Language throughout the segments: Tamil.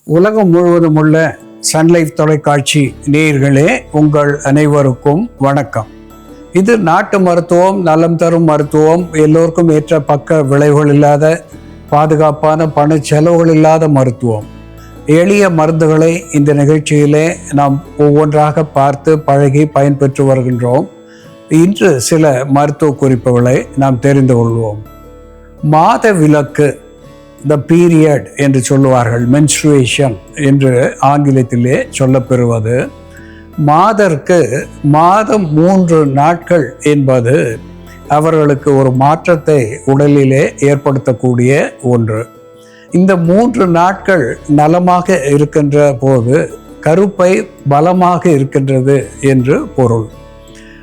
உலகம் முழுவதும் உள்ள சன்லைஃப் தொலைக்காட்சி நேயர்களே, உங்கள் அனைவருக்கும் வணக்கம். இது நாட்டு மருத்துவம், நலம் தரும் மருத்துவம், எல்லோருக்கும் ஏற்ற பக்க விளைவுகள் இல்லாத, பாதுகாப்பான பண செலவுகள் இல்லாத மருத்துவம். எளிய மருந்துகளை இந்த நிகழ்ச்சியிலே நாம் ஒவ்வொன்றாக பார்த்து பழகி பயன்பெற்று வருகின்றோம். இன்று சில மருத்துவ குறிப்புகளை நாம் தெரிந்து கொள்வோம். மாத விலக்கு, த பீரியட் என்று சொல்லுவார்கள், மென்ஸ்ட்ருவேஷன் என்று ஆங்கிலத்திலே சொல்லப்பெறுவது. மாதருக்கு மாதம் 3 நாட்கள் என்பது அவர்களுக்கு ஒரு மாற்றத்தை உடலிலே ஏற்படுத்தக்கூடிய ஒன்று. இந்த 3 நாட்கள் நலமாக இருக்கின்ற போது கருப்பை பலமாக இருக்கின்றது என்று பொருள்.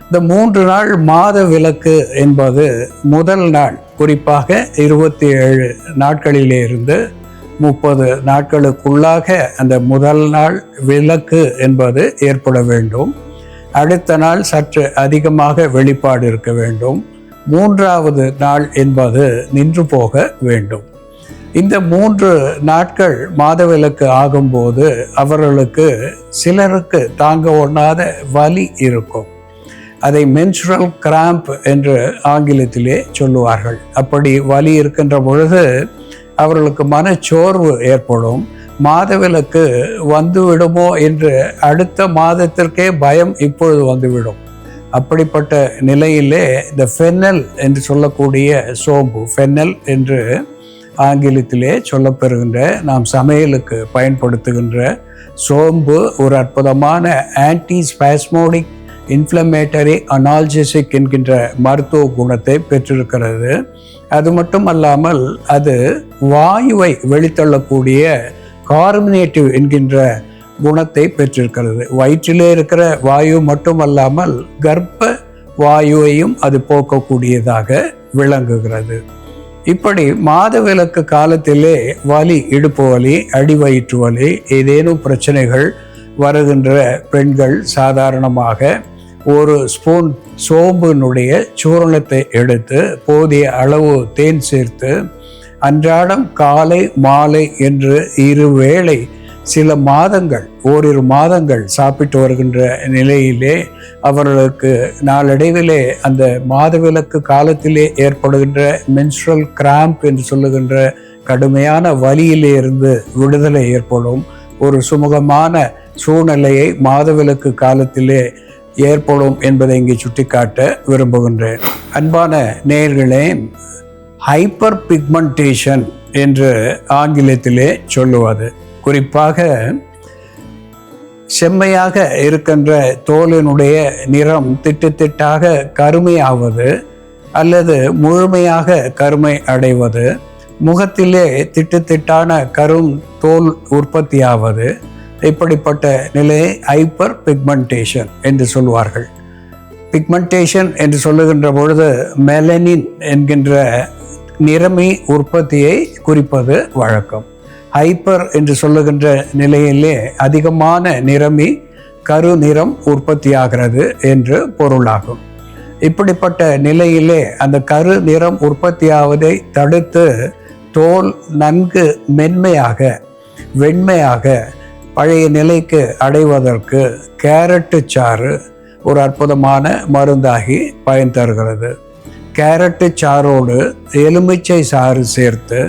இந்த 3 நாள் மாத விலக்கு என்பது முதல் நாள், குறிப்பாக 27 நாட்களிலிருந்து 30 நாட்களுக்குள்ளாக அந்த முதல் நாள் விலக்கு என்பது ஏற்பட வேண்டும். அடுத்த நாள் சற்று அதிகமாக வெளிப்பாடு இருக்க வேண்டும். 3வது நாள் என்பது நின்று போக வேண்டும். இந்த 3 நாட்கள் மாதவிலக்கு ஆகும்போது அவர்களுக்கு சிலருக்கு தாங்க ஒண்ணாத வலி இருக்கும். அதை மென்ஸ்ட்ரல் கிராம்ப் என்று ஆங்கிலத்திலே சொல்லுவார்கள். அப்படி வலி இருக்கின்ற பொழுது அவர்களுக்கு மனச்சோர்வு ஏற்படும். மாதவிலக்கு வந்துவிடுமோ என்று அடுத்த மாதத்திற்கே பயம் இப்பொழுது வந்துவிடும். அப்படிப்பட்ட நிலையிலே இந்த ஃபென்னல் என்று சொல்லக்கூடிய சோம்பு, ஃபென்னல் என்று ஆங்கிலத்திலே சொல்லப்பெறுகின்ற, நாம் சமையலுக்கு பயன்படுத்துகின்ற சோம்பு ஒரு அற்புதமான ஆன்டி ஸ்பாஸ்மோடிக், இன்ஃப்ளமேட்டரி, அனால்ஜெசிக் என்கின்ற மருத்துவ குணத்தை பெற்றிருக்கிறது. அது மட்டும் அல்லாமல் அது வாயுவை வெளித்தள்ளக்கூடிய கார்பனேட்டிவ் என்கின்ற குணத்தை பெற்றிருக்கிறது. வயிற்றிலே இருக்கிற வாயு மட்டுமல்லாமல் கர்ப்ப வாயுவையும் அது போக்கக்கூடியதாக விளங்குகிறது. இப்படி மாதவிலக்கு காலத்திலே வலி, இடுப்பு வலி, அடிவயிற்று வலி, ஏதேனும் பிரச்சனைகள் வருகின்ற பெண்கள் சாதாரணமாக ஒரு ஸ்பூன் சோம்பினுடைய சூரணத்தை எடுத்து போதிய அளவு தேன் சேர்த்து அன்றாடம் காலை மாலை என்று 2 வேளை சில மாதங்கள், ஓரிரு மாதங்கள் சாப்பிட்டு வருகின்ற நிலையிலே அவர்களுக்கு நாளடைவிலே அந்த மாதவிலக்கு காலத்திலே ஏற்படுகின்ற மென்ஸ்ட்ரல் கிராம்ப் என்று சொல்லுகின்ற கடுமையான வலியிலே இருந்து விடுதலை ஏற்படும். ஒரு சுமூகமான சூழ்நிலையை மாதவிலக்கு காலத்திலே ஏற்படும் என்பதை இங்கே சுட்டிக்காட்ட விரும்புகின்றேன். அன்பான நேயர்களே, ஹைப்பர் பிக்மெண்டேஷன் என்று ஆங்கிலத்திலே சொல்லுவது, குறிப்பாக செம்மையாக இருக்கின்ற தோலினுடைய நிறம் திட்டாக கருமையாவது அல்லது முழுமையாக கருமை அடைவது, முகத்திலே திட்டான கரும் தோல் உற்பத்தியாவது, இப்படிப்பட்ட நிலையை ஹைப்பர் பிக்மெண்டேஷன் என்று சொல்வார்கள். பிக்மெண்டேஷன் என்று சொல்லுகின்ற பொழுது மெலனின் என்கின்ற நிறமி உற்பத்தியை குறிப்பது வழக்கம். ஹைப்பர் என்று சொல்லுகின்ற நிலையிலே அதிகமான நிறமி, கரு நிறம் உற்பத்தியாகிறது என்று பொருளாகும். இப்படிப்பட்ட நிலையிலே அந்த கரு நிறம் உற்பத்தியாவதை தடுத்து தோல் நன்கு மென்மையாக, வெண்மையாக பழைய நிலைக்கு அடைவதற்கு கேரட்டு சாறு ஒரு அற்புதமான மருந்தாகி பயன் தருகிறது. கேரட்டு சாரோடு எலுமிச்சை சாறு சேர்த்து,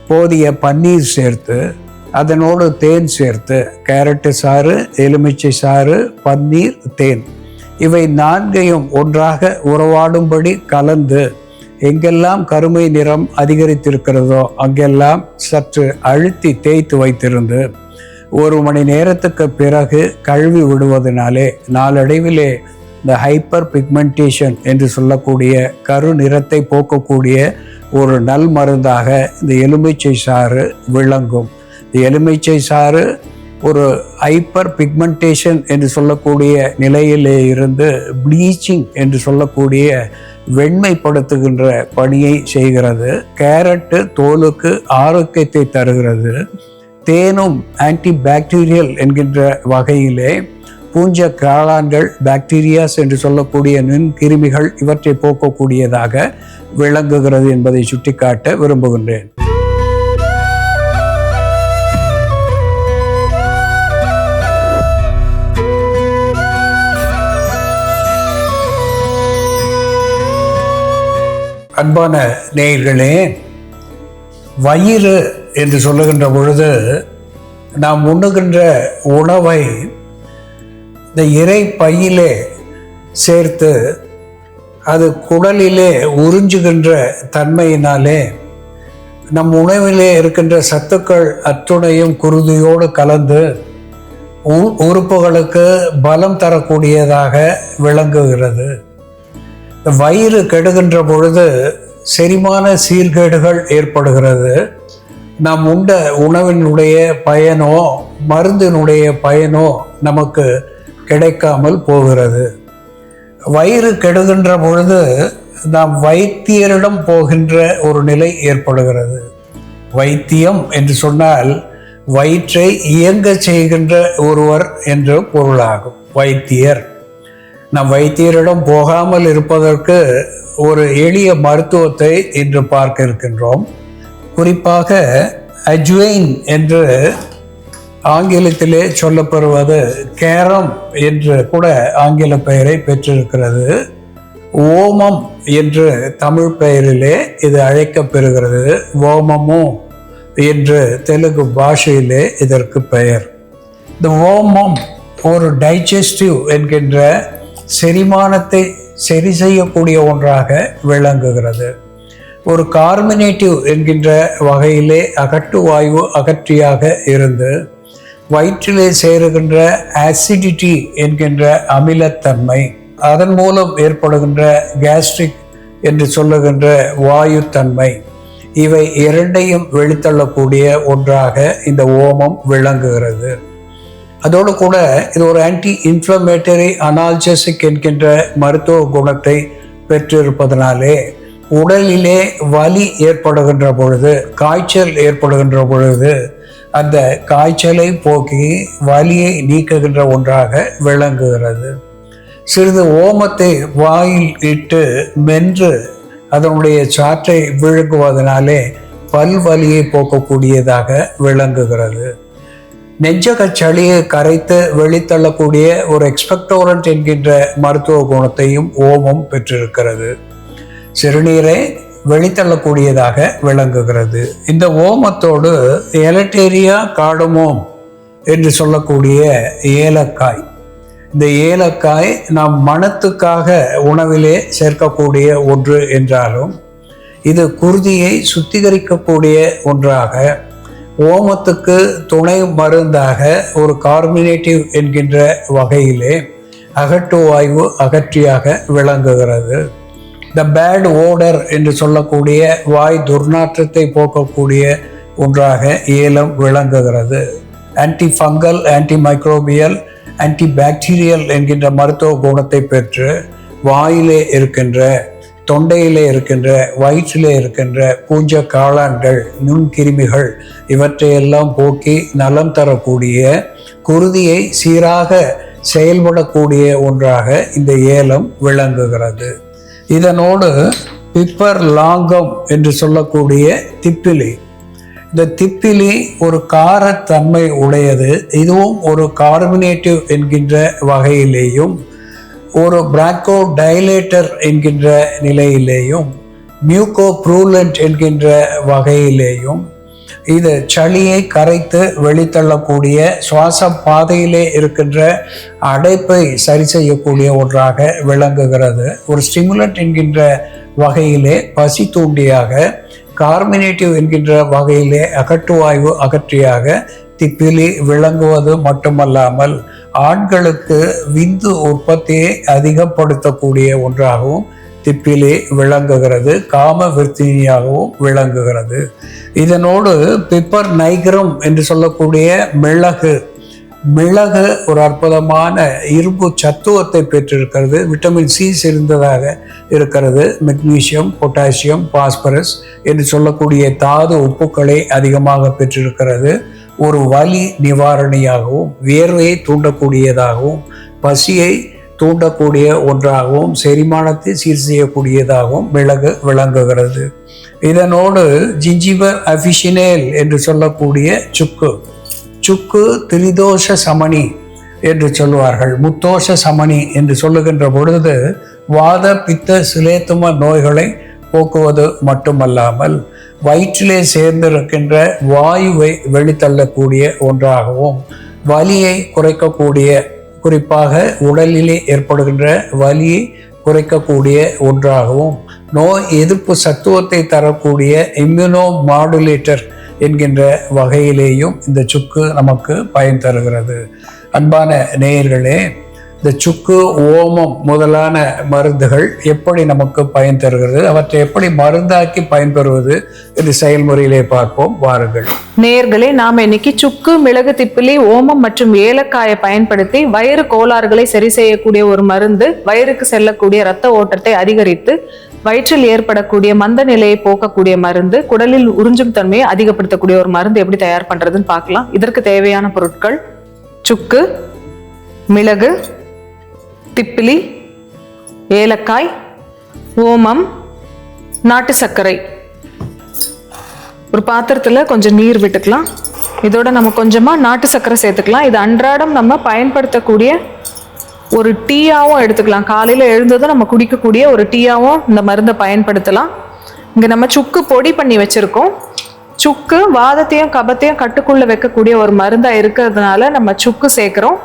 போதிய பன்னீர் சேர்த்து, அதனோடு தேன் சேர்த்து, கேரட்டு சாறு, எலுமிச்சை சாறு, பன்னீர், தேன், இவை 4ஐயும் ஒன்றாக உறவாடும்படி கலந்து எங்கெல்லாம் கருமை நிறம் அதிகரித்திருக்கிறதோ அங்கெல்லாம் சற்று அழுத்தி தேய்த்து வைத்திருந்து 1 மணி நேரத்துக்கு பிறகு கழுவி விடுவதனாலே நாளடைவிலே இந்த ஹைப்பர் பிக்மெண்டேஷன் என்று சொல்லக்கூடிய கரு நிறத்தை போக்கக்கூடிய ஒரு நல் மருந்தாக இந்த எலுமிச்சை சாறு விளங்கும். இந்த எலுமிச்சை சாறு ஒரு ஹைப்பர் பிக்மெண்டேஷன் என்று சொல்லக்கூடிய நிலையிலே இருந்து ப்ளீச்சிங் என்று சொல்லக்கூடிய வெண்மைப்படுத்துகின்ற பணியை செய்கிறது. கேரட்டு தோலுக்கு ஆரோக்கியத்தை தருகிறது. தேனும் ஆன்டி பாக்டீரியல் என்கின்ற வகையிலே பூஞ்ச காளான்கள், பாக்டீரியாஸ் என்று சொல்லக்கூடிய நுண்கிருமிகள், இவற்றை போக்கக்கூடியதாக விளங்குகிறது என்பதை சுட்டிக்காட்ட விரும்புகின்றேன். அன்பான நேயர்களே, வயிறு என்று சொல்லுகின்ற பொழுது நாம் உண்ணுகின்ற உணவை இந்த இறை பையிலே சேர்த்து அது குடலிலே உறிஞ்சுகின்ற தன்மையினாலே நம் உணவிலே இருக்கின்ற சத்துக்கள் அத்துணையும் குருதியோடு கலந்து உறுப்புகளுக்கு பலம் தரக்கூடியதாக விளங்குகிறது. இந்த வயிறு கெடுகின்ற பொழுது செரிமான சீர்கேடுகள் ஏற்படுகிறது. நாம் உண்ட உணவினுடைய பயனோ மருந்தினுடைய பயனோ நமக்கு கிடைக்காமல் போகிறது. வயிறு கெடுகின்ற பொழுது நாம் வைத்தியரிடம் போகின்ற ஒரு நிலை ஏற்படுகிறது. வைத்தியம் என்று சொன்னால் வயிற்றை இயங்க செய்கின்ற ஒருவர் என்று பொருளாகும். வைத்தியர். நாம் வைத்தியரிடம் போகாமல் இருப்பதற்கு ஒரு எளிய மருத்துவத்தை இன்று பார்க்க இருக்கின்றோம். குறிப்பாக அஜ்வைன் என்று ஆங்கிலத்திலே சொல்லப்படுவது கேரம் என்று கூட ஆங்கில பெயரை பெற்றிருக்கிறது. ஓமம் என்று தமிழ் பெயரிலே இது அழைக்கப்பெறுகிறது. ஓமமோ என்று தெலுங்கு பாஷையிலே இதற்கு பெயர். இந்த ஓமம் ஒரு டைஜஸ்டிவ் என்கின்ற செரிமானத்தை சரி செய்யக்கூடிய ஒன்றாக விளங்குகிறது. ஒரு கார்மினேட்டிவ் என்கின்ற வகையிலே அகட்டு வாயு அகற்றியாக இருந்து வயிற்றிலே சேருகின்ற ஆசிடிட்டி என்கின்ற அமிலத்தன்மை, அதன் மூலம் ஏற்படுகின்ற கேஸ்ட்ரிக் என்று சொல்லுகின்ற வாயுத்தன்மை, இவை இரண்டையும் வெளித்தள்ளக்கூடிய ஒன்றாக இந்த ஓமம் விளங்குகிறது. அதோடு கூட இது ஒரு ஆன்டி இன்ஃப்ளமேட்டரி அனால்ஜெசிக் என்கின்ற மருத்துவ குணத்தை பெற்றிருப்பதனாலே உடலிலே வலி ஏற்படுகின்ற பொழுது, காய்ச்சல் ஏற்படுகின்ற பொழுது அந்த காய்ச்சலை போக்கி வலியை நீக்குகின்ற ஒன்றாக விளங்குகிறது. சிறிது ஓமத்தை வாயில் இட்டு மென்று அதனுடைய சாற்றை விழுங்குவதனாலே பல்வலியை போக்கக்கூடியதாக விளங்குகிறது. நெஞ்சக சளியை கரைத்து வெளித்தள்ளக்கூடிய ஒரு எக்ஸ்பெக்டோரண்ட் என்கின்ற மருத்துவ குணத்தையும் ஓமம் பெற்றிருக்கிறது. சிறுநீரை வெளித்தள்ளக்கூடியதாக விளங்குகிறது. இந்த ஓமத்தோடு எலட்டேரியா கார்டமோம் என்று சொல்லக்கூடிய ஏலக்காய், இந்த ஏலக்காய் நாம் மணத்துக்காக உணவிலே சேர்க்கக்கூடிய ஒன்று என்றாலும் இது குருதியை சுத்திகரிக்கக்கூடிய ஒன்றாக, ஓமத்துக்கு துணை மருந்தாக ஒரு கார்மினேட்டிவ் என்கின்ற வகையிலே அகட்டு வாயு அகற்றியாக விளங்குகிறது. த பேட் ஓடர் என்று சொல்லக்கூடிய வாய் துர்நாற்றத்தை போக்கக்கூடிய ஒன்றாக ஏலம் விளங்குகிறது. Anti fungal, anti microbial, anti bacterial என்கின்ற மருத்துவ குணத்தை பெற்று வாயிலே இருக்கின்ற, தொண்டையிலே இருக்கின்ற, வயிற்றிலே இருக்கின்ற பூஞ்ச காளான்கள், நுண்கிருமிகள் இவற்றையெல்லாம் போக்கி நலம் தரக்கூடிய, குருதியை சீராக செயல்படக்கூடிய ஒன்றாக இந்த ஏலம் விளங்குகிறது. இதனோடு பிப்பர் லாங்கம் என்று சொல்லக்கூடிய திப்பிலி, இந்த திப்பிலி ஒரு காரத்தன்மை உடையது. இதுவும் ஒரு கார்பனேட்டிவ் என்கின்ற வகையிலேயும், ஒரு பிராங்கோ டைலேட்டர் என்கின்ற நிலையிலேயும், மியூகோ ப்ரூலண்ட் என்கின்ற வகையிலேயும் இது சளியை கரைத்து வெளித்தள்ளக்கூடிய, சுவாச பாதையிலே இருக்கின்ற அடைப்பை சரி செய்யக்கூடிய ஒன்றாக விளங்குகிறது. ஒரு ஸ்டிமுலண்ட் என்கின்ற வகையிலே பசி தூண்டியாக, கார்மினேட்டிவ் என்கின்ற வகையிலே அகட்டுவாயு அகற்றியாக திப்பிலி விளங்குவது மட்டுமல்லாமல் ஆண்களுக்கு விந்து உற்பத்தியை அதிகப்படுத்தக்கூடிய ஒன்றாகவும் திப்பிலி விளங்குகிறது. காம விருத்தினியாகவும் விளங்குகிறது. இதனோடு பிப்பர் நைக்ரம் என்று சொல்லக்கூடிய மிளகு ஒரு அற்புதமான இரும்பு சத்துவத்தை பெற்றிருக்கிறது. விட்டமின் சி சிறந்ததாக இருக்கிறது. மெக்னீசியம், பொட்டாசியம், பாஸ்பரஸ் என்று சொல்லக்கூடிய தாது உப்புக்களை அதிகமாக பெற்றிருக்கிறது. ஒரு வலி நிவாரணியாகவும், வியர்வையை தூண்டக்கூடியதாகவும், பசியை தூண்டக்கூடிய ஒன்றாகவும், செரிமானத்தை சீர் செய்யக்கூடியதாகவும் மிளகு விளங்குகிறது. இதனோடு ஜிஞ்சிபர் அஃபிஷினேல் என்று சொல்லக்கூடிய சுக்கு திரிதோஷ சமணி என்று சொல்லுவார்கள். முத்தோஷ சமணி என்று சொல்லுகின்ற பொழுது வாத பித்த சிலேத்தும நோய்களை போக்குவது மட்டுமல்லாமல் வயிற்றிலே சேர்ந்திருக்கின்ற வாயுவை வெளித்தள்ளக்கூடிய ஒன்றாகவும், வலியை குறைக்கக்கூடிய, குறிப்பாக உடலிலே ஏற்படுகின்ற வலியை குறைக்கக்கூடிய ஒன்றாகவும், நோய் எதிர்ப்பு சத்துவத்தை தரக்கூடிய இம்யூனோ மாடுலேட்டர் என்கின்ற வகையிலேயும் இந்த சுக்கு நமக்கு பயன் தருகிறது. அன்பான நேயர்களே, இந்த சுக்கு, ஓமம் முதலான மருந்துகள் எப்படி நமக்கு பயன் தருகிறது, அவற்றை எப்படி மருந்தாக்கி பயன்பெறுவது என்று செயல்முறையிலே பார்ப்போம். வாருங்கள் நேயர்களே, நாம் இன்னைக்கு சுக்கு, மிளகு, திப்பிலி, ஓமம் மற்றும் ஏலக்காயை பயன்படுத்தி வயிறு கோளாறுகளை சரி செய்யக்கூடிய ஒரு மருந்து, வயிறுக்கு செல்லக்கூடிய இரத்த ஓட்டத்தை அதிகரித்து வயிற்றில் ஏற்படக்கூடிய மந்த நிலையை போக்கக்கூடிய மருந்து, குடலில் உறிஞ்சும் தன்மையை அதிகப்படுத்தக்கூடிய ஒரு மருந்து எப்படி தயார் பண்றதுன்னு பார்க்கலாம். இதற்கு தேவையான பொருட்கள்: சுக்கு, மிளகு, திப்பிலி, ஏலக்காய், ஓமம், நாட்டு சர்க்கரை. ஒரு பாத்திரத்தில் கொஞ்சம் நீர் விட்டுக்கலாம். இதோட நம்ம கொஞ்சமாக நாட்டு சர்க்கரை சேர்த்துக்கலாம். இது அன்றாடம் நம்ம பயன்படுத்தக்கூடிய ஒரு டீயாகவும் எடுத்துக்கலாம். காலையில் எழுந்ததும் நம்ம குடிக்கக்கூடிய ஒரு டீயாகவும் இந்த மருந்தை பயன்படுத்தலாம். இங்கே நம்ம சுக்கு பொடி பண்ணி வச்சுருக்கோம். சுக்கு வாதத்தையும் கபத்தையும் கட்டுக்குள்ளே வைக்கக்கூடிய ஒரு மருந்தாக இருக்கிறதுனால நம்ம சுக்கு சேர்க்குறோம்.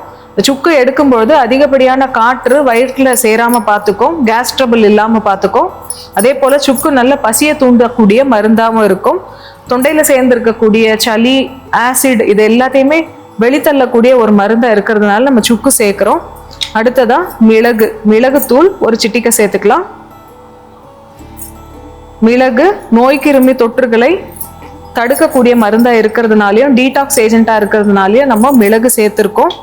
சுக்கு எடுக்கும்பொழுது அதிகப்படியான காற்று வயிற்றில் சேராமல் பார்த்துக்கும், கேஸ் ட்ரபிள் இல்லாமல் பார்த்துக்கும். அதே போல் சுக்கு நல்ல பசியை தூண்டக்கூடிய மருந்தாகவும் இருக்கும். தொண்டையில் சேர்ந்துருக்கக்கூடிய சளி, ஆசிட் இது எல்லாத்தையுமே வெளித்தள்ளக்கூடிய ஒரு மருந்தாக இருக்கிறதுனால நம்ம சுக்கு சேர்க்குறோம். அடுத்ததா மிளகுத்தூள் ஒரு சிட்டிக்கை சேர்த்துக்கலாம். மிளகு நோய் கிருமி தொற்றுகளை தடுக்கக்கூடிய மருந்தாக இருக்கிறதுனாலையும், டீடாக்ஸ் ஏஜென்ட்டாக இருக்கிறதுனாலையும் நம்ம மிளகு சேர்த்துருக்கோம்.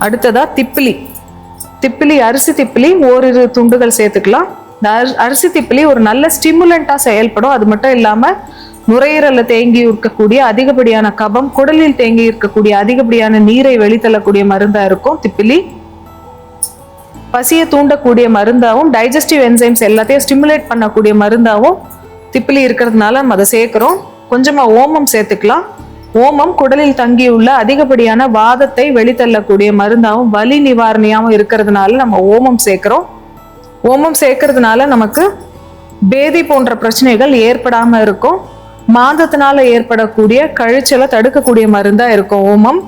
அடுத்ததா திப்பிலி, அரிசி திப்பிலி ஓரிரு துண்டுகள் சேர்த்துக்கலாம். இந்த அரிசி திப்பிலி ஒரு நல்ல ஸ்டிமுலண்டா செயல்படும். அது மட்டும் இல்லாம நுரையீரலில் தேங்கி இருக்கக்கூடிய அதிகப்படியான கபம், குடலில் தேங்கி இருக்கக்கூடிய அதிகப்படியான நீரை வெளித்தள்ளக்கூடிய மருந்தா இருக்கும் திப்பிலி. பசியை தூண்டக்கூடிய மருந்தாகவும், டைஜஸ்டிவ் என்சைம்ஸ் எல்லாத்தையும் ஸ்டிமுலேட் பண்ணக்கூடிய மருந்தாகவும் திப்பிலி இருக்கிறதுனால நம்ம அதை சேர்க்கிறோம். கொஞ்சமா ஓமம் சேர்த்துக்கலாம். ஓமம் குடலில் தங்கியுள்ள அதிகப்படியான வாதத்தை வெளித்தள்ளக்கூடிய மருந்தாகவும் வலி நிவாரணியாகவும் இருக்கிறதுனால நம்ம ஓமம் சேர்க்கிறோம். ஓமம் சேர்க்கறதுனால நமக்கு பேதி போன்ற பிரச்சனைகள் ஏற்படாம இருக்கும். மாதத்தினால ஏற்படக்கூடிய கழிச்சலை தடுக்கக்கூடிய மருந்தா இருக்கும் ஓமம்.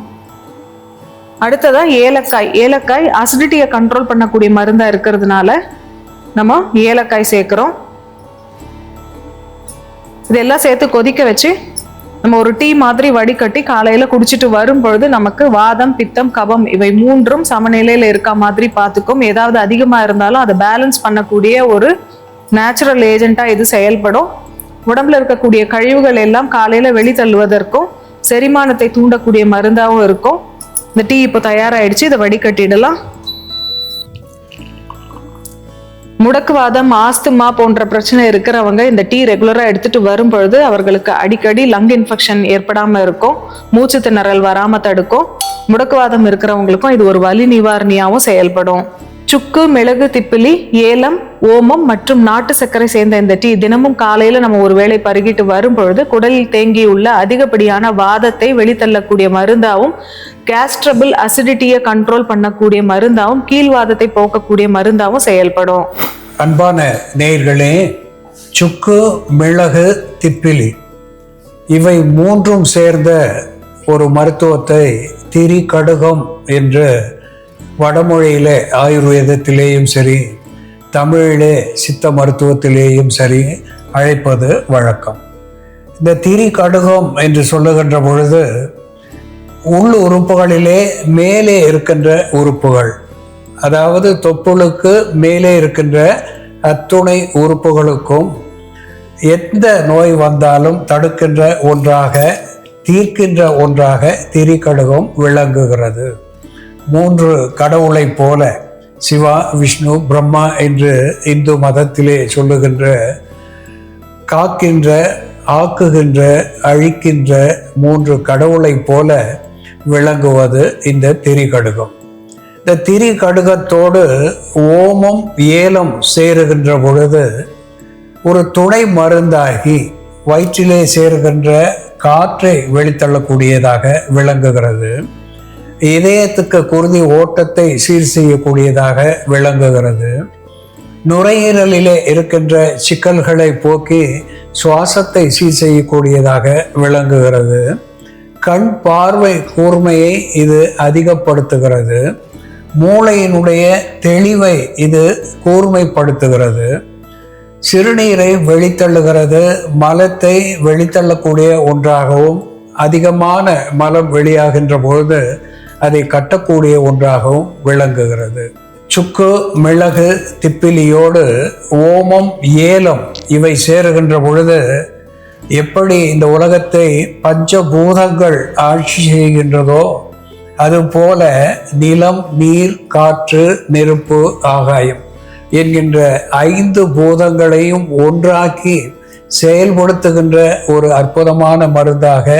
அடுத்ததா ஏலக்காய் அசிடிட்டியை கண்ட்ரோல் பண்ணக்கூடிய மருந்தா இருக்கிறதுனால நம்ம ஏலக்காய் சேர்க்கிறோம். இதெல்லாம் சேர்த்து கொதிக்க வச்சு நம்ம ஒரு டீ மாதிரி வடிகட்டி காலையில குடிச்சிட்டு வரும்பொழுது நமக்கு வாதம், பித்தம், கபம் இவை மூன்றும் சமநிலையில இருக்க மாதிரி பார்த்துக்கும். ஏதாவது அதிகமா இருந்தாலும் அதை பேலன்ஸ் பண்ணக்கூடிய ஒரு நேச்சுரல் ஏஜென்ட்டா இது செயல்படும். உடம்புல இருக்கக்கூடிய கழிவுகள் எல்லாம் காலையில வெளித்தள்ளுவதற்கும் செரிமானத்தை தூண்டக்கூடிய மருந்தாகவும் இருக்கும். இந்த டீ இப்போ தயாராகிடுச்சு. இதை வடிகட்டிடலாம். முடக்குவாதம், ஆஸ்துமா போன்ற பிரச்சனை இருக்கிறவங்க இந்த டீ ரெகுலராக எடுத்துட்டு வரும்பொழுது அவர்களுக்கு அடிக்கடி லங் இன்ஃபெக்ஷன் ஏற்படாமல் இருக்கும், மூச்சு திணறல் வராமல் தடுக்கும். முடக்குவாதம் இருக்கிறவங்களுக்கும் இது ஒரு வலி நிவாரணியாகவும் செயல்படும். சுக்கு, மிளகு, திப்பிலி, ஏலம், ஓமம் மற்றும் நாட்டு சர்க்கரை சேர்ந்த இந்த டீ தினமும் காலையில் நம்ம ஒரு வேளை பருகிட்டு வரும்பொழுது குடலில் தேங்கியுள்ள அதிகப்படியான வாதத்தை வெளித்தள்ளக்கூடிய மருந்தாகவும், கேஸ் ட்ரபிள், அசிடிட்டியை கண்ட்ரோல் பண்ணக்கூடிய மருந்தாகவும், கீழ்வாதத்தை போக்கக்கூடிய மருந்தாகவும் செயல்படும். அன்பான நேயர்களே, சுக்கு, மிளகு, திப்பிலி இவை மூன்றும் சேர்ந்த ஒரு மருத்துவத்தை திரி கடுகம் என்று வடமொழியிலே ஆயுர்வேதத்திலேயும் சரி, தமிழிலே சித்த மருத்துவத்திலேயும் சரி அழைப்பது வழக்கம். இந்த திரி கடுகம் என்று சொல்லுகின்ற பொழுது உள் உறுப்புகளிலே மேலே இருக்கின்ற உறுப்புகள், அதாவது தொப்புளுக்கு மேலே இருக்கின்ற அத்துணை உறுப்புகளுக்கும் எந்த நோய் வந்தாலும் தடுக்கின்ற ஒன்றாக, தீர்க்கின்ற ஒன்றாக திரிகடுகம் விளங்குகிறது. 3 கடவுளை போல சிவா, விஷ்ணு, பிரம்மா என்று இந்து மதத்திலே சொல்லுகின்ற காக்கின்ற, ஆக்குகின்ற, அழிக்கின்ற 3 கடவுளை போல விளங்குவது இந்த திரிகடுகம். இந்த திரிகடுகத்தோடு ஓமம், ஏலம் சேருகின்ற பொழுது ஒரு துணை மருந்தாகி வயிற்றிலே சேருகின்ற காற்றை வெளித்தள்ளக்கூடியதாக விளங்குகிறது. இதயத்துக்கு குருதி ஓட்டத்தை சீர் செய்யக்கூடியதாக விளங்குகிறது. நுரையீரலிலே இருக்கின்ற சிக்கல்களை போக்கி சுவாசத்தை சீர் செய்யக்கூடியதாக விளங்குகிறது. கண் பார்வை கூர்மையை இது அதிகப்படுத்துகிறது. மூளையினுடைய தெளிவை இது கூர்மைப்படுத்துகிறது. சிறுநீரை வெளித்தள்ளுகிறது. மலத்தை வெளித்தள்ளக்கூடிய ஒன்றாகவும், அதிகமான மலம் வெளியாகின்ற பொழுது அதை கட்டக்கூடிய ஒன்றாகவும் விளங்குகிறது. சுக்கு, மிளகு, திப்பிலியோடு ஓமம், ஏலம் இவை சேருகின்ற பொழுது எப்படி இந்த உலகத்தை பஞ்சபூதங்கள் ஆட்சி செய்கின்றதோ அதுபோல நிலம், நீர், காற்று, நெருப்பு, ஆகாயம் என்கின்ற 5 பூதங்களையும் ஒன்றாக்கி செயல்படுத்துகின்ற ஒரு அற்புதமான மருந்தாக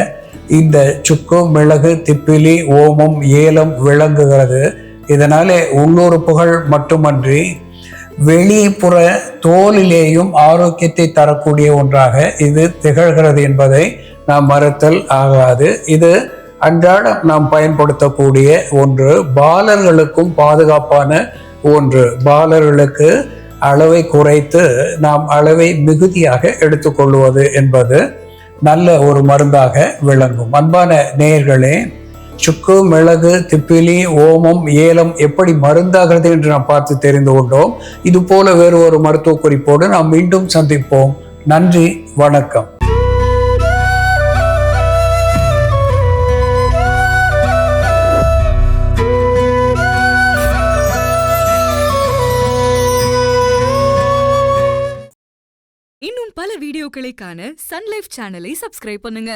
இந்த சுக்கு, மிளகு, திப்பிலி, ஓமம், ஏலம் விளங்குகிறது. இதனாலே உள்ளுறுப்புகள் மட்டுமன்றி வெளிப்புற தோலிலேயும் ஆரோக்கியத்தை தரக்கூடிய ஒன்றாக இது திகழ்கிறது என்பதை நாம் மறுத்தல் ஆகாது. இது அன்றாடம் நாம் பயன்படுத்தக்கூடிய ஒன்று. பாலர்களுக்கும் பாதுகாப்பான ஒன்று. பாலர்களுக்கு அளவை குறைத்து நாம் அளவை மிகுதியாக எடுத்துக்கொள்வது என்பது நல்ல ஒரு மருந்தாக விளங்கும். அன்பான நேயர்களே, சுக்கு, மிளகு, திப்பிலி, ஓமம், ஏலம் எப்படி மருந்தாகிறது என்று நாம் பார்த்து தெரிந்து கொண்டோம். இது போல வேறு ஒரு மருத்துவ குறிப்போடு நாம் மீண்டும் சந்திப்போம். நன்றி, வணக்கம். இன்னும் பல வீடியோக்களை காண சன் லைஃப் சேனலை சப்ஸ்கிரைப் பண்ணுங்க.